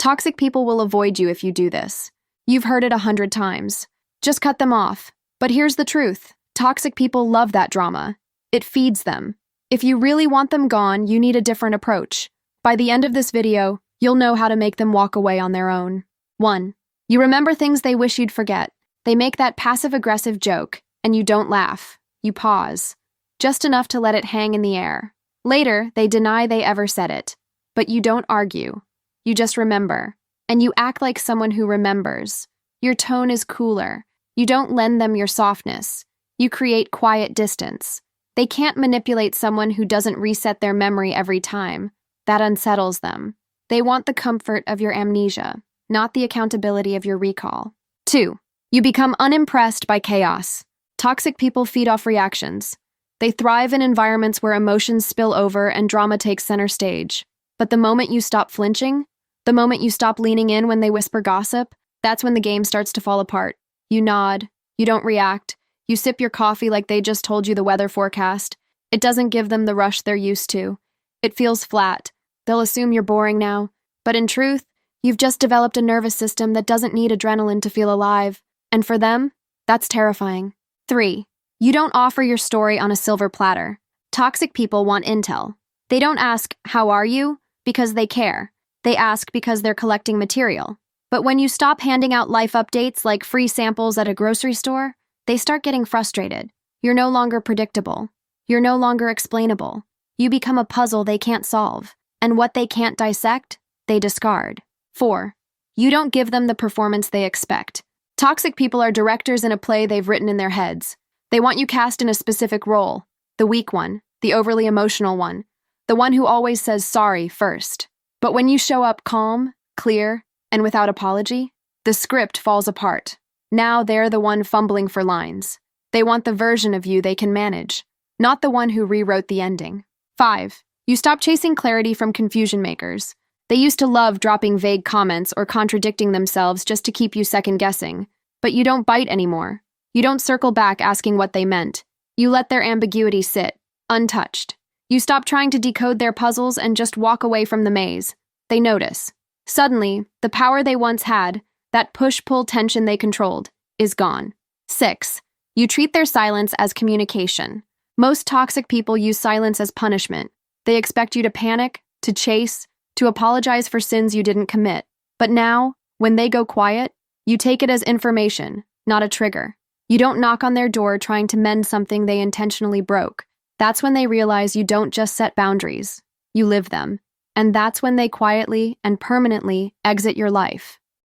Toxic people will avoid you if you do this. You've heard it 100 times. Just cut them off. But here's the truth. Toxic people love that drama. It feeds them. If you really want them gone, you need a different approach. By the end of this video, you'll know how to make them walk away on their own. 1. You remember things they wish you'd forget. They make that passive-aggressive joke, and you don't laugh. You pause. Just enough to let it hang in the air. Later, they deny they ever said it. But you don't argue. You just remember. And you act like someone who remembers. Your tone is cooler. You don't lend them your softness. You create quiet distance. They can't manipulate someone who doesn't reset their memory every time. That unsettles them. They want the comfort of your amnesia, not the accountability of your recall. 2. You become unimpressed by chaos. Toxic people feed off reactions. They thrive in environments where emotions spill over and drama takes center stage. But the moment you stop flinching, the moment you stop leaning in when they whisper gossip, that's when the game starts to fall apart. You nod. You don't react. You sip your coffee like they just told you the weather forecast. It doesn't give them the rush they're used to. It feels flat. They'll assume you're boring now. But in truth, you've just developed a nervous system that doesn't need adrenaline to feel alive. And for them, that's terrifying. 3. You don't offer your story on a silver platter. Toxic people want intel. They don't ask, "How are you?" because they care. They ask because they're collecting material. But when you stop handing out life updates like free samples at a grocery store, they start getting frustrated. You're no longer predictable. You're no longer explainable. You become a puzzle they can't solve. And what they can't dissect, they discard. 4. You don't give them the performance they expect. Toxic people are directors in a play they've written in their heads. They want you cast in a specific role. The weak one, the overly emotional one, the one who always says sorry first. But when you show up calm, clear, and without apology, the script falls apart. Now they're the one fumbling for lines. They want the version of you they can manage, not the one who rewrote the ending. 5. You stop chasing clarity from confusion makers. They used to love dropping vague comments or contradicting themselves just to keep you second-guessing. But you don't bite anymore. You don't circle back asking what they meant. You let their ambiguity sit, untouched. You stop trying to decode their puzzles and just walk away from the maze. They notice. Suddenly, the power they once had, that push-pull tension they controlled, is gone. 6. You treat their silence as communication. Most toxic people use silence as punishment. They expect you to panic, to chase, to apologize for sins you didn't commit. But now, when they go quiet, you take it as information, not a trigger. You don't knock on their door trying to mend something they intentionally broke. That's when they realize you don't just set boundaries, you live them. And that's when they quietly and permanently exit your life.